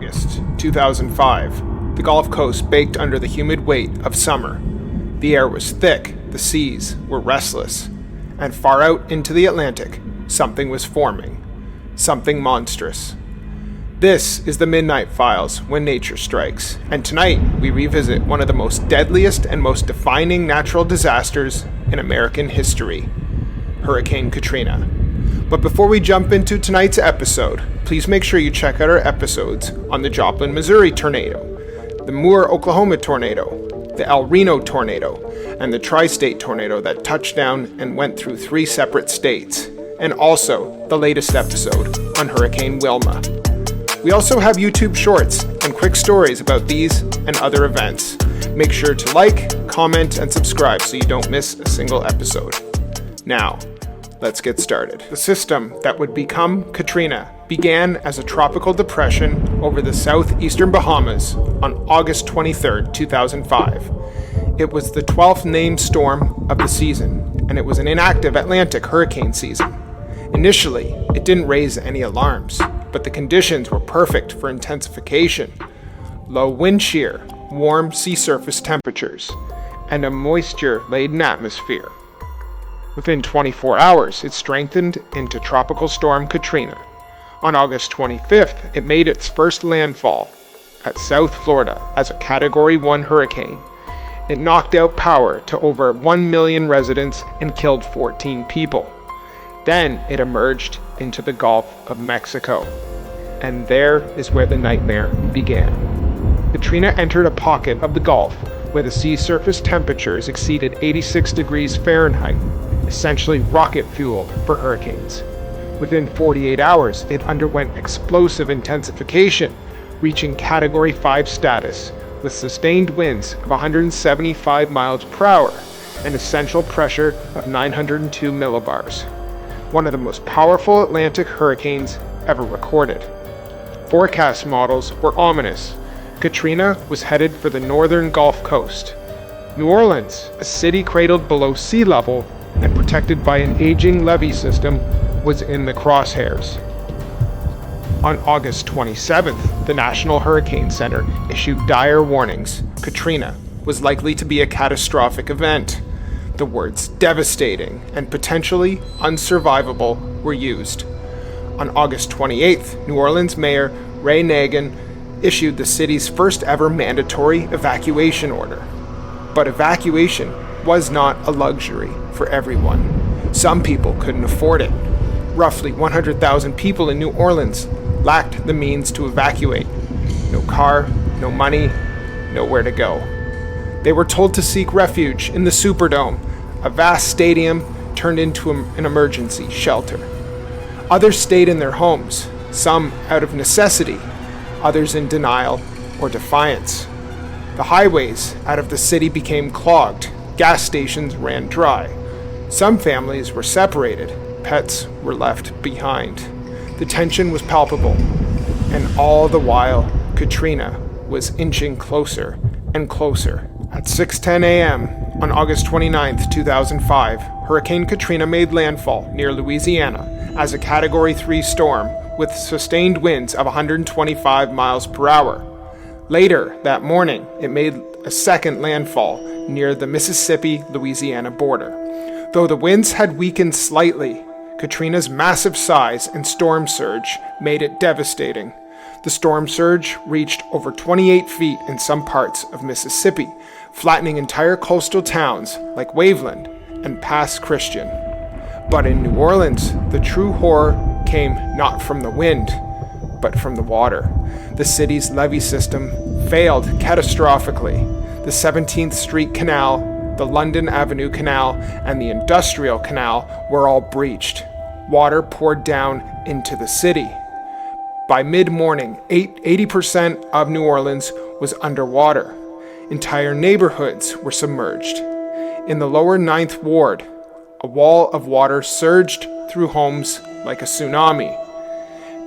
August 2005, the Gulf Coast baked under the humid weight of summer. The air was thick, the seas were restless, and far out into the Atlantic, something was forming, something monstrous. This is the Midnight Files When Nature Strikes, and tonight we revisit one of the most deadliest and most defining natural disasters in American history, Hurricane Katrina. But before we jump into tonight's episode, please make sure you check out our episodes on the Joplin, Missouri tornado, the Moore, Oklahoma tornado, the El Reno tornado, and the Tri-State tornado that touched down and went through 3 separate states, and also the latest episode on Hurricane Wilma. We also have YouTube shorts and quick stories about these and other events. Make sure to like, comment, and subscribe so you don't miss a single episode. Now, let's get started. The system that would become Katrina began as a tropical depression over the southeastern Bahamas on August 23, 2005. It was the 12th named storm of the season, and it was an inactive Atlantic hurricane season. Initially, it didn't raise any alarms, but the conditions were perfect for intensification. Low wind shear, warm sea surface temperatures, and a moisture-laden atmosphere. Within 24 hours, it strengthened into Tropical Storm Katrina. On August 25th, it made its first landfall at South Florida as a Category 1 hurricane. It knocked out power to over 1 million residents and killed 14 people. Then it emerged into the Gulf of Mexico. And there is where the nightmare began. Katrina entered a pocket of the Gulf where the sea surface temperatures exceeded 86 degrees Fahrenheit, essentially rocket fuel for hurricanes. Within 48 hours, it underwent explosive intensification, reaching Category 5 status, with sustained winds of 175 miles per hour and a central pressure of 902 millibars. One of the most powerful Atlantic hurricanes ever recorded. Forecast models were ominous. Katrina was headed for the northern Gulf Coast. New Orleans, a city cradled below sea level and protected by an aging levee system, was in the crosshairs. On August 27th, the National Hurricane Center issued dire warnings. Katrina was likely to be a catastrophic event. The words devastating and potentially unsurvivable were used. On August 28th, New Orleans Mayor Ray Nagin issued the city's first ever mandatory evacuation order. But evacuation was not a luxury for everyone. Some people couldn't afford it. Roughly 100,000 people in New Orleans lacked the means to evacuate. No car, no money, nowhere to go. They were told to seek refuge in the Superdome, a vast stadium turned into an emergency shelter. Others stayed in their homes, some out of necessity, others in denial or defiance. The highways out of the city became clogged, gas stations ran dry. Some families were separated, pets were left behind. The tension was palpable, and all the while, Katrina was inching closer and closer. At 6:10 a.m. on August 29, 2005, Hurricane Katrina made landfall near Louisiana as a Category 3 storm with sustained winds of 125 miles per hour. Later that morning, it made a second landfall near the Mississippi-Louisiana border. Though the winds had weakened slightly, Katrina's massive size and storm surge made it devastating. The storm surge reached over 28 feet in some parts of Mississippi, flattening entire coastal towns like Waveland and Pass Christian. But in New Orleans, the true horror came not from the wind, but from the water. The city's levee system failed catastrophically. The 17th Street Canal, the London Avenue Canal, and the Industrial Canal were all breached. Water poured down into the city. By mid-morning, 80% of New Orleans was underwater. Entire neighborhoods were submerged. In the lower 9th Ward, a wall of water surged through homes like a tsunami.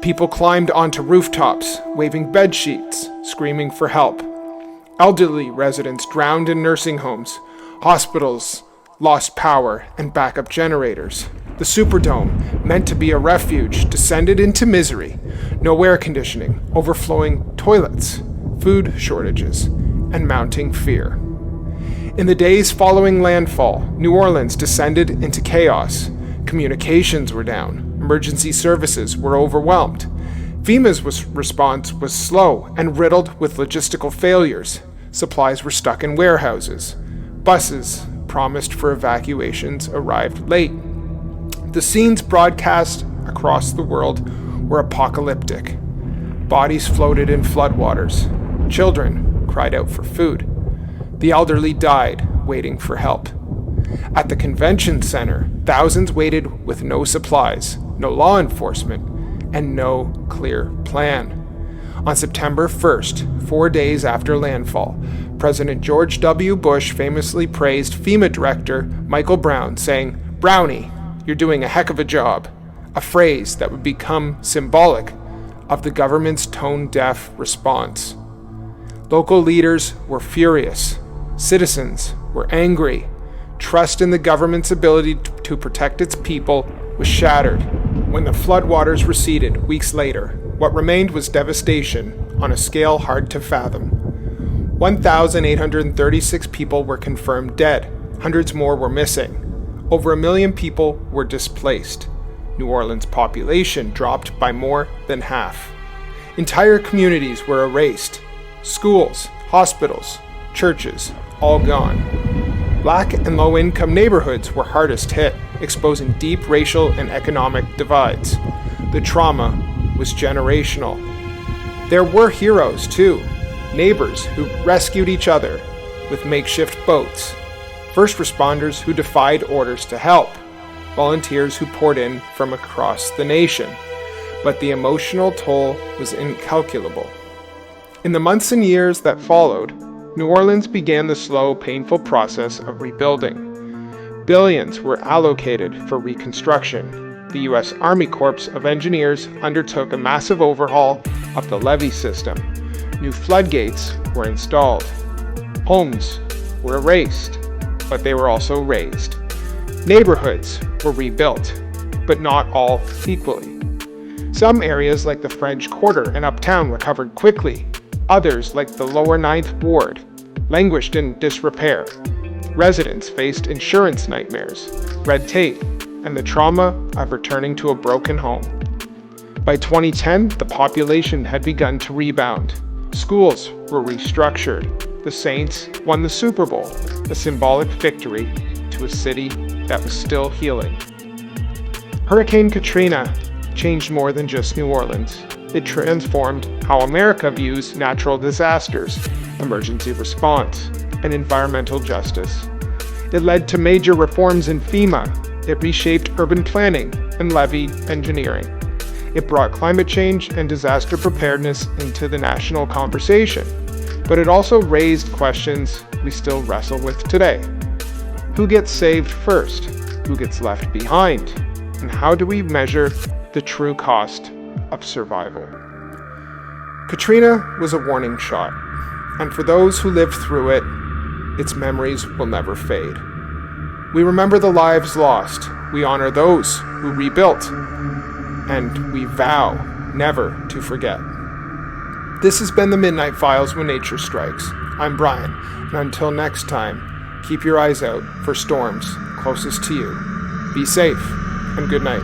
People climbed onto rooftops, waving bed sheets, screaming for help. Elderly residents drowned in nursing homes. Hospitals lost power and backup generators. The Superdome, meant to be a refuge, descended into misery. No air conditioning, overflowing toilets, food shortages, and mounting fear. In the days following landfall, New Orleans descended into chaos. Communications were down. Emergency services were overwhelmed. FEMA's response was slow and riddled with logistical failures. Supplies were stuck in warehouses. Buses promised for evacuations arrived late. The scenes broadcast across the world were apocalyptic. Bodies floated in floodwaters. Children cried out for food. The elderly died, waiting for help. At the convention center, thousands waited with no supplies, no law enforcement, and no clear plan. On September 1st, 4 days after landfall, President George W. Bush famously praised FEMA Director Michael Brown, saying, "Brownie, you're doing a heck of a job," a phrase that would become symbolic of the government's tone-deaf response. Local leaders were furious. Citizens were angry. Trust in the government's ability to protect its people was shattered. When the floodwaters receded weeks later, what remained was devastation on a scale hard to fathom. 1,836 people were confirmed dead. Hundreds more were missing. Over 1 million people were displaced. New Orleans' population dropped by more than half. Entire communities were erased. Schools, hospitals, churches, all gone. Black and low-income neighborhoods were hardest hit, exposing deep racial and economic divides. The trauma was generational. There were heroes, too. Neighbors who rescued each other with makeshift boats. First responders who defied orders to help. Volunteers who poured in from across the nation. But the emotional toll was incalculable. In the months and years that followed, New Orleans began the slow, painful process of rebuilding. Billions were allocated for reconstruction. The U.S. Army Corps of Engineers undertook a massive overhaul of the levee system. New floodgates were installed. Homes were erased, but they were also raised. Neighborhoods were rebuilt, but not all equally. Some areas like the French Quarter and Uptown recovered quickly. Others, like the lower 9th Ward, languished in disrepair. Residents faced insurance nightmares, red tape, and the trauma of returning to a broken home. By 2010, the population had begun to rebound. Schools were restructured. The Saints won the Super Bowl, a symbolic victory to a city that was still healing. Hurricane Katrina changed more than just New Orleans. It transformed how America views natural disasters, emergency response, and environmental justice. It led to major reforms in FEMA. It reshaped urban planning and levee engineering. It brought climate change and disaster preparedness into the national conversation. But it also raised questions we still wrestle with today. Who gets saved first? Who gets left behind? And how do we measure the true cost of survival? Katrina was a warning shot, and for those who lived through it, its memories will never fade. We remember the lives lost, we honor those who rebuilt, and we vow never to forget. This has been the Midnight Files When Nature Strikes. I'm Brian, and until next time, keep your eyes out for storms closest to you. Be safe, and good night.